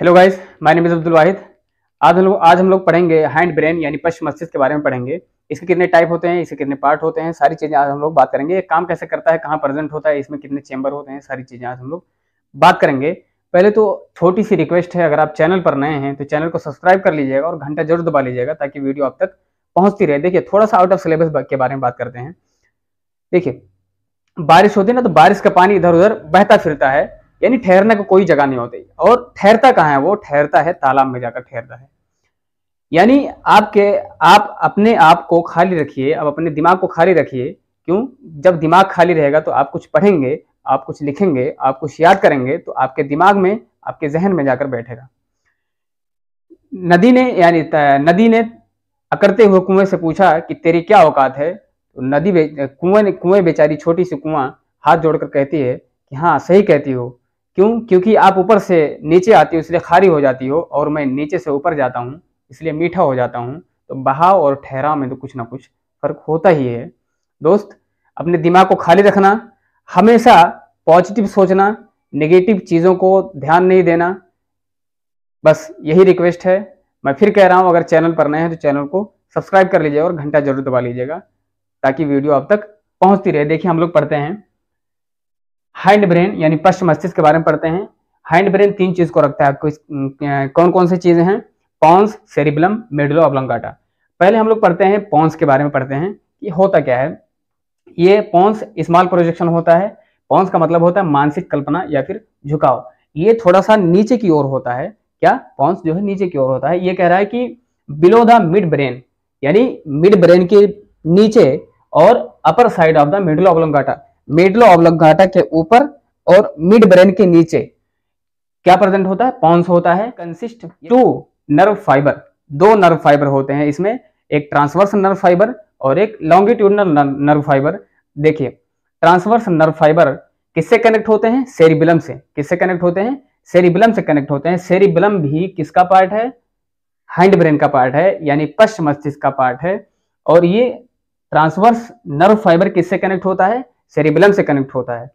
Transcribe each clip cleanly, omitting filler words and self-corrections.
Hello guys, my name is Abdul Wahid. आज हम लोग पढ़ेंगे हैंड ब्रेन यानी पश्च मस्तिष्क के बारे में पढ़ेंगे। इसके कितने टाइप होते हैं, इसके कितने पार्ट होते हैं, सारी चीजें आज हम लोग बात करेंगे। ये काम कैसे करता है, कहाँ प्रेजेंट होता है, इसमें कितने चेंबर होते हैं, सारी चीजें आज हम लोग बात करेंगे। पहले तो छोटी सी रिक्वेस्ट है, अगर आप चैनल पर नए हैं तो चैनल को सब्सक्राइब कर लीजिएगा और घंटा जरूर दबा लीजिएगा ताकि वीडियो आप तक पहुंचती रहे। देखिए, थोड़ा सा आउट ऑफ सिलेबस के बारे में बात करते हैं। देखिए, बारिश होती है ना, तो बारिश का पानी इधर उधर बहता फिरता है, यानी ठहरने को कोई जगह नहीं होती। और ठहरता कहाँ है? वो ठहरता है तालाब में जाकर ठहरता है। यानी आप अपने आप को खाली रखिए, आप अपने दिमाग को खाली रखिए। क्यों? जब दिमाग खाली रहेगा तो आप कुछ पढ़ेंगे, आप कुछ लिखेंगे, आप कुछ याद करेंगे, तो आपके दिमाग में, आपके जहन में जाकर बैठेगा। नदी ने अकड़ते हुए कुएं से पूछा कि तेरी क्या औकात है? तो कुएं बेचारी, छोटी सी कुआं हाथ जोड़कर कहती है कि हाँ, सही कहती हो। क्यों? क्योंकि आप ऊपर से नीचे आती हो इसलिए खारी हो जाती हो, और मैं नीचे से ऊपर जाता हूँ इसलिए मीठा हो जाता हूँ। तो बहाव और ठहराव में तो कुछ ना कुछ फर्क होता ही है। दोस्त, अपने दिमाग को खाली रखना, हमेशा पॉजिटिव सोचना, नेगेटिव चीज़ों को ध्यान नहीं देना। बस यही रिक्वेस्ट है। मैं फिर कह रहा हूँ, अगर चैनल पर नए हैं तो चैनल को सब्सक्राइब कर लीजिएगा और घंटा जरूर दबा लीजिएगा ताकि वीडियो आप तक पहुंचती रहे। देखिए, हम लोग पढ़ते हैं हैंड ब्रेन यानी पश्च मस्तिष्क के बारे में पढ़ते हैं। हैंड ब्रेन तीन चीज को रखता है। आपको कौन कौन सी चीजें हैं? Pons, cerebellum, medulla oblongata. पहले हम लोग पढ़ते हैं पॉन्स के बारे में पढ़ते हैं कि होता क्या है। ये पॉन्स स्मॉल प्रोजेक्शन होता है। पॉन्स का मतलब होता है मानसिक कल्पना या फिर झुकाव। ये थोड़ा सा नीचे की ओर होता है। क्या? पॉन्स जो है नीचे की ओर होता है। ये कह रहा है कि बिलो द मिड ब्रेन, यानी मिड ब्रेन के नीचे और upper side of the medulla oblongata. Medulla oblongata के ऊपर और मिड ब्रेन के नीचे क्या प्रेजेंट होता है? पॉन्स होता है। कंसिस्ट टू नर्व फाइबर, दो नर्व फाइबर होते हैं इसमें, एक ट्रांसवर्स नर्व फाइबर और एक लॉन्गिट्यूडनल नर्व फाइबर। देखिए, ट्रांसवर्स नर्व फाइबर किससे कनेक्ट होते हैं? सेरिबेलम से। किससे कनेक्ट होते हैं? सेरिबेलम से कनेक्ट होते हैं। सेरिबेलम भी किसका पार्ट है? हैंड ब्रेन का पार्ट है, यानी पश्च मस्तिष्क का पार्ट है। और ये ट्रांसवर्स नर्व फाइबर किससे कनेक्ट होता है? सेरिबेलम से कनेक्ट होता है।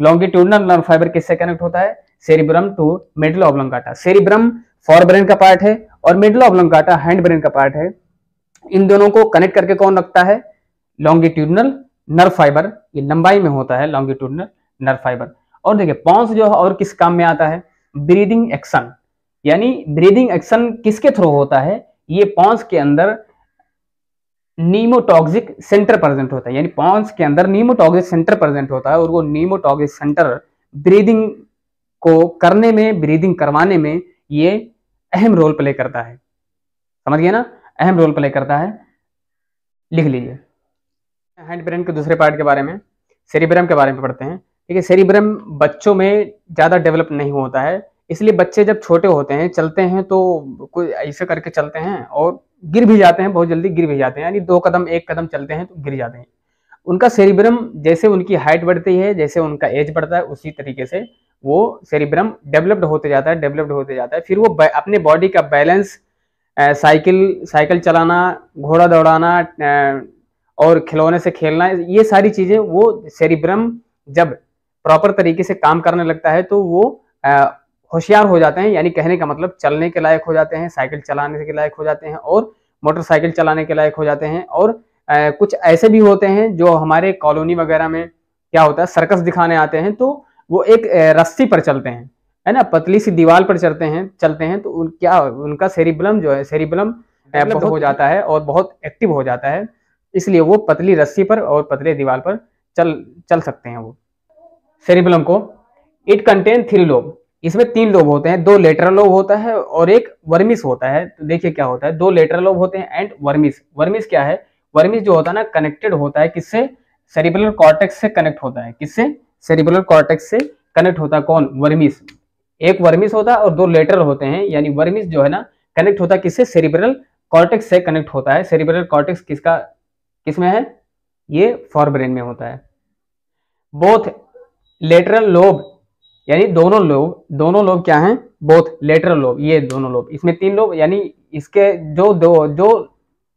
लॉन्गिट्यूडनल नर्व फाइबर किससे कनेक्ट होता है? Cerebrum to medulla oblongata. Cerebrum fore brain का पार्ट है और मेडुला ऑब्लोंगाटा हैंड ब्रेन का पार्ट है। इन दोनों को कनेक्ट करके कौन रखता है? Longitudinal nerve fibre. ये लंबाई में होता है लॉन्गिट्यूडनल नर्व फाइबर। और देखिए, पॉन्स जो है और किस काम में आता है? Breathing action. यानी ब्रीदिंग एक्शन किसके थ्रू होता है? ये पॉन्स के अंदर नीमोटॉक्सिक सेंटर प्रेजेंट होता है, यानी पॉन्स के अंदर नीमोटॉक्सिक सेंटर प्रेजेंट होता है। और वो नीमोटॉक्सिक सेंटर ब्रीदिंग को करने में, ब्रीदिंग करवाने में ये अहम रोल प्ले करता है। समझ गए ना? अहम रोल प्ले करता है। लिख लीजिए। हैंड ब्रेन के दूसरे पार्ट के बारे में, सेरिब्रम के बारे में पढ़ते हैं। ठीक है, सेरिब्रम बच्चों में ज्यादा डेवलप नहीं होता है, इसलिए बच्चे जब छोटे होते हैं, चलते हैं तो कोई ऐसे करके चलते हैं और गिर भी जाते हैं, बहुत जल्दी गिर भी जाते हैं। यानी 2 कदम 1 कदम चलते हैं तो गिर जाते हैं। उनका सेरिब्रम, जैसे उनकी हाइट बढ़ती है, जैसे उनका एज बढ़ता है, उसी तरीके से वो सेरिब्रम डेवलप्ड होते जाता है, डेवलप्ड होते जाता है। फिर वो अपने बॉडी का बैलेंस, साइकिल चलाना, घोड़ा दौड़ाना और खिलौने से खेलना, ये सारी चीजें वो सेरिब्रम जब प्रॉपर तरीके से काम करने लगता है तो वो होशियार हो जाते हैं। यानी कहने का मतलब चलने के लायक हो जाते हैं, साइकिल चलाने के लायक हो जाते हैं और मोटरसाइकिल चलाने के लायक हो जाते हैं। और कुछ ऐसे भी होते हैं जो हमारे कॉलोनी वगैरह में क्या होता है, सर्कस दिखाने आते हैं, तो वो एक रस्सी पर चलते हैं, है ना, पतली सी दीवार पर चलते हैं तो उनका सेरिब्रम जो है, सेरिब्रम बहुत हो जाता है और बहुत एक्टिव हो जाता है, इसलिए वो पतली रस्सी पर और पतले दीवार पर चल सकते हैं वो सेरिब्रम को। It contain 3 lobe. इसमें 3 लोब होते हैं, 2 लेटरल लोब होता है और एक वर्मिस होता है। तो देखिए क्या होता है, 2 लेटरल लोब होते हैं एंड वर्मिस। वर्मिस क्या है? वर्मिस जो होता है ना, कनेक्टेड होता है किससे? सेरिब्रल कॉर्टेक्स से कनेक्ट होता है। किससे? सेरिब्रल कॉर्टेक्स से कनेक्ट होता है। कौन? वर्मिस। एक वर्मिस होता है और 2 लेटरल होते हैं, यानी वर्मिस जो है ना, कनेक्ट होता है किससे? सेरिब्रल कॉर्टेक्स से कनेक्ट होता है। सेरिब्रल कॉर्टेक्स किसमें है? ये फोर ब्रेन में होता है। बोथ लेटरल लोब, यानी दोनों लोब क्या हैं? बोथ लेटरल लोब, ये दोनों लोब, इसमें 3 लोब, यानी इसके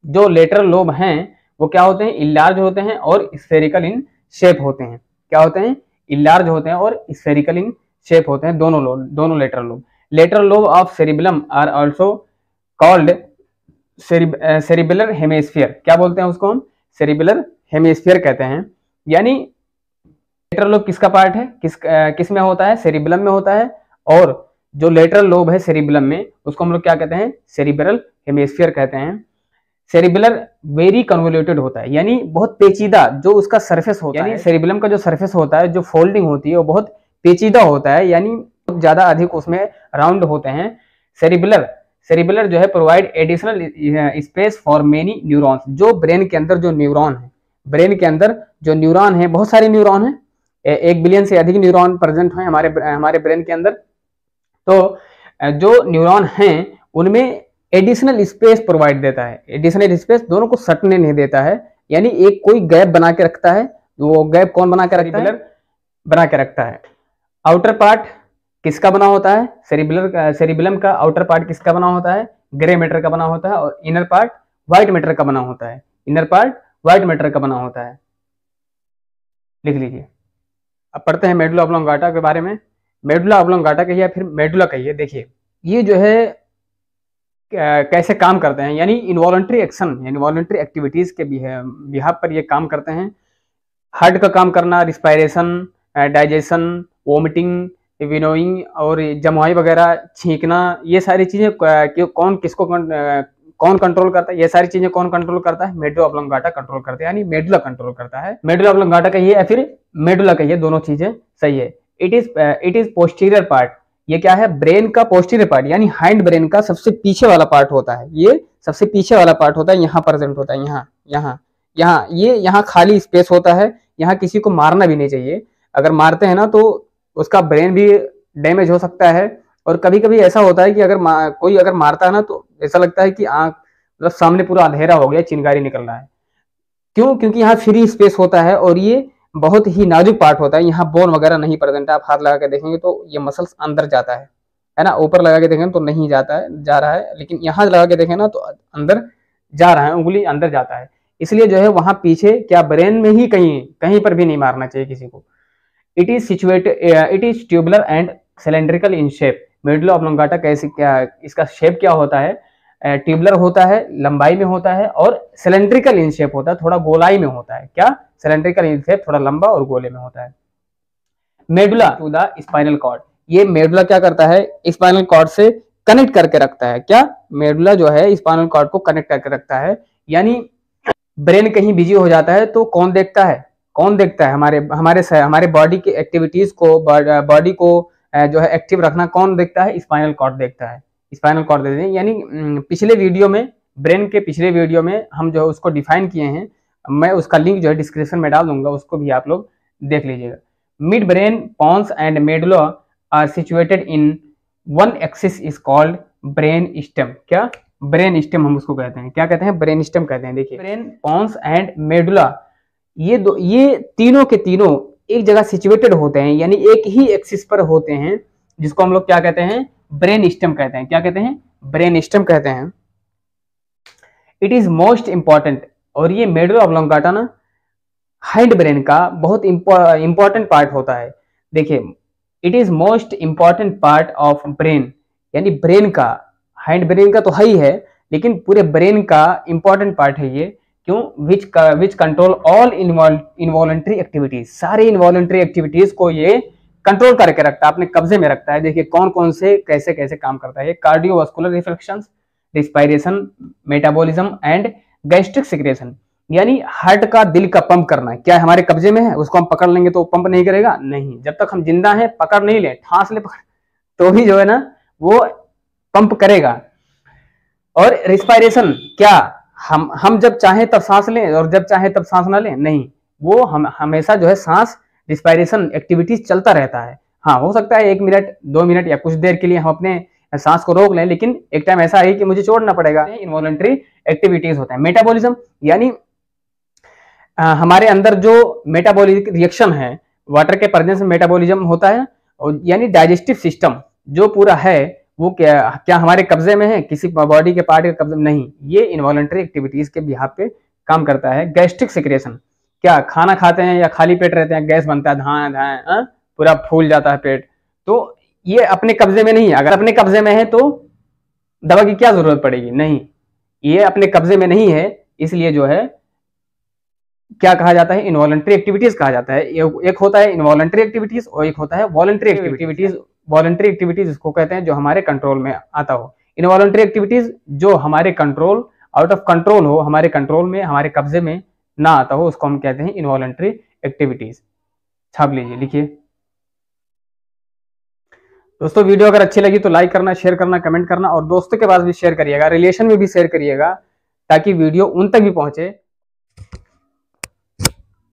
जो लेटरल लोब हैं वो क्या होते हैं? इलार्ज होते हैं और स्फेरिकल इन शेप होते हैं। क्या होते हैं? इलार्ज होते हैं और स्फेरिकल इन शेप होते हैं, दोनों lateral lobe. Lateral lobe of cerebellum are also called cerebellar hemisphere. क्या बोलते हैं उसको हम? सेरिबेलर हेमिस्फीयर कहते हैं। यानी लेटरल लोब किसका पार्ट है, किस में होता है? सेरिबेलम में होता है। और जो लेटरल लोब है सेरिबेलम में, उसको हम लोग क्या कहते हैं? सेरिब्रल हेमिस्फीयर कहते हैं। सेरिबेलर वेरी कन्वोल्यूटेड होता है, यानी बहुत पेचीदा जो उसका सरफेस होता है, यानी सेरिबेलम का जो सरफेस होता है, जो फोल्डिंग होती है वो बहुत पेचीदा होता है, यानी बहुत ज्यादा अधिक उसमें राउंड होते हैं। सेरिबेलर जो है provide additional space for many neurons. जो ब्रेन के अंदर जो न्यूरॉन है, ब्रेन के अंदर जो न्यूरॉन है, बहुत सारे न्यूरॉन है, 1 बिलियन से अधिक न्यूरॉन प्रेजेंट है हमारे ब्रेन के अंदर। तो जो न्यूरॉन हैं उनमें एडिशनल स्पेस प्रोवाइड देता है। एडिशनल स्पेस दोनों को सटने नहीं देता है, यानी एक कोई गैप बना के रखता है। वो गैप कौन बना के रखता है? बना के रखता है। आउटर पार्ट किसका बना होता है? सेरिबेलम का आउटर पार्ट किसका बना होता है? ग्रे मैटर का बना होता है। और इनर पार्ट व्हाइट मैटर का बना होता है। इनर पार्ट व्हाइट मैटर का बना होता है। लिख लीजिए। अब पढ़ते हैं मेडुला ऑब्लोंगाटा के बारे में। मेडुला ऑब्लोंगाटा कहिए या फिर मेडुला कहिए। देखिए ये जो है कैसे काम करते हैं, यानी इनवॉलंटरी एक्शन, इनवॉलंटरी एक्टिविटीज के बिहाफ पर ये काम करते हैं। हार्ट का काम करना, रिस्पायरेशन, डाइजेशन, वोमिटिंग, विनोइंग और जमुआई वगैरह, छींकना, ये सारी चीजें कौन कंट्रोल करता है? ये सारी चीजें कौन कंट्रोल करता है? मेडुला ऑब्लोंगाटा कंट्रोल करता है, यानी मेडुला कंट्रोल करता है। मेडुला ऑब्लोंगाटा कहिए या फिर मेडुला कहिए, दोनों चीजें सही है। It is posterior part. ये क्या है? ब्रेन का पोस्टीरियर पार्ट, यानी हाइंड ब्रेन का सबसे पीछे वाला पार्ट होता है। ये सबसे पीछे वाला पार्ट होता है, यहाँ प्रेजेंट होता है, यहाँ खाली स्पेस होता है। यहाँ किसी को मारना भी नहीं चाहिए। अगर मारते हैं ना तो उसका ब्रेन भी डैमेज हो सकता है। और कभी कभी ऐसा होता है कि कोई अगर मारता है ना तो ऐसा लगता है कि आंख मतलब सामने पूरा अंधेरा हो गया, चिंगारी निकल रहा है। क्यों? क्योंकि यहाँ फ्री स्पेस होता है और ये बहुत ही नाजुक पार्ट होता है। यहाँ बोन वगैरह नहीं प्रेजेंट है। आप हाथ लगा के देखेंगे तो ये मसल्स अंदर जाता है ना। ऊपर लगा के देखेंगे तो नहीं जाता है, जा रहा है, लेकिन यहाँ लगा के देखें ना तो अंदर जा रहा है, उंगली अंदर जाता है। इसलिए जो है वहां पीछे क्या ब्रेन में ही कहीं पर भी नहीं मारना चाहिए किसी को। It is tubular and cylindrical in shape. Medulla oblongata कैसे, क्या इसका शेप क्या होता है? ट्यूबुलर होता है, लंबाई में होता है, और सिलेंड्रिकल इन शेप होता है, थोड़ा गोलाई में होता है। क्या? सिलेंड्रिकल इन शेप, थोड़ा लंबा और गोले में होता है। Medulla to the spinal cord. ये मेडुला क्या करता है? स्पाइनल कॉर्ड से कनेक्ट करके रखता है। क्या? मेडुला जो है स्पाइनल कॉर्ड को कनेक्ट करके रखता है। यानी ब्रेन कहीं बिजी हो जाता है तो कौन देखता है? हमारे बॉडी की एक्टिविटीज को, बॉडी को जो है एक्टिव रखना कौन देखता है? स्पाइनल कॉर्ड देखता है। स्पाइनल कॉर्ड देखते हैं। यानी पिछले वीडियो में, ब्रेन के पिछले वीडियो में हम जो है उसको डिफाइन किए हैं। मैं उसका लिंक जो है डिस्क्रिप्शन में डाल दूंगा, उसको भी आप लोग देख लीजिएगा। Mid brain pons and medulla are situated in one axis is called brain stem. क्या? ब्रेन स्टेम हम उसको कहते हैं। क्या कहते हैं? ब्रेन स्टेम कहते हैं। देखिए ब्रेन पॉन्स एंड मेडुला ये तीनों के तीनों एक जगह सिचुएटेड होते हैं, यानी एक ही एक्सिस पर होते हैं, जिसको हम लोग क्या कहते हैं? ब्रेन स्टेम कहते हैं। क्या कहते हैं? ब्रेन स्टेम कहते हैं। It is most important. और ये मेडुला ऑब्लोंगाटा ना हाइंड ब्रेन का बहुत इंपॉर्टेंट पार्ट होता है। देखिए it is most important part of brain, यानी ब्रेन का, हाइंड ब्रेन का तो है ही है, लेकिन पूरे ब्रेन का इंपॉर्टेंट पार्ट है ये। क्यों? Which control all involuntary activities. सारे इनवॉलंटरी एक्टिविटीज को ये कंट्रोल करके रखता है, अपने कब्जे में रखता है। देखिए कौन कौन से कैसे कैसे काम करता है। Cardiovascular reflections, respiration, metabolism and gastric secretion. यानी हार्ट का, दिल का पंप करना क्या हमारे कब्जे में है? उसको हम पकड़ लेंगे तो पंप नहीं करेगा? नहीं। जब तक हम जिंदा हैं, पकड़ नहीं ले, ठांस ले पकड़, तो ही जो है ना वो पंप करेगा। और रिस्पायरेशन क्या? हम जब चाहे तब सांस लें और जब चाहे तब सांस ना लें? नहीं, वो हम हमेशा जो है सांस, रिस्पायरेशन एक्टिविटीज चलता रहता है। हाँ, हो सकता है 1 मिनट 2 मिनट या कुछ देर के लिए हम अपने सांस को रोक लें, लेकिन एक टाइम ऐसा है कि मुझे छोड़ना पड़ेगा। इनवॉलंटरी एक्टिविटीज होता है। मेटाबॉलिज्म यानी हमारे अंदर जो मेटाबॉलिक रिएक्शन है, वाटर के प्रेजेंस में मेटाबॉलिज्म होता है। और यानी डाइजेस्टिव सिस्टम जो पूरा है वो क्या हमारे कब्जे में है? किसी बॉडी के पार्ट के कब्जे में नहीं। ये इनवॉलंटरी एक्टिविटीज के बिहाफ पे काम करता है। गैस्ट्रिक सिक्रेशन क्या? खाना खाते हैं या खाली पेट रहते हैं, गैस बनता है, धाए धाए पूरा फूल जाता है पेट, तो ये अपने कब्जे में नहीं है। अगर अपने कब्जे में है तो दवा की क्या जरूरत पड़ेगी, नहीं, ये अपने कब्जे में नहीं है, इसलिए जो है क्या कहा जाता है, इनवॉलंटरी एक्टिविटीज कहा जाता है। एक होता है इनवॉलंटरी एक्टिविटीज और एक होता है वॉलंटरी एक्टिविटीज। वॉलंटरी एक्टिविटीज इसको कहते हैं जो हमारे कंट्रोल में आता हो। इनवॉलंटरी एक्टिविटीज जो हमारे कंट्रोल, आउट ऑफ कंट्रोल हो, हमारे कंट्रोल में, हमारे कब्जे में ना आता हो, उसको हम कहते हैं इनवॉलंटरी एक्टिविटीज। छाप लीजिए, लिखिए। दोस्तों वीडियो अगर अच्छी लगी तो लाइक करना, शेयर करना, कमेंट करना और दोस्तों के पास भी शेयर करिएगा, रिलेशन में भी शेयर करिएगा, ताकि वीडियो उन तक भी पहुंचे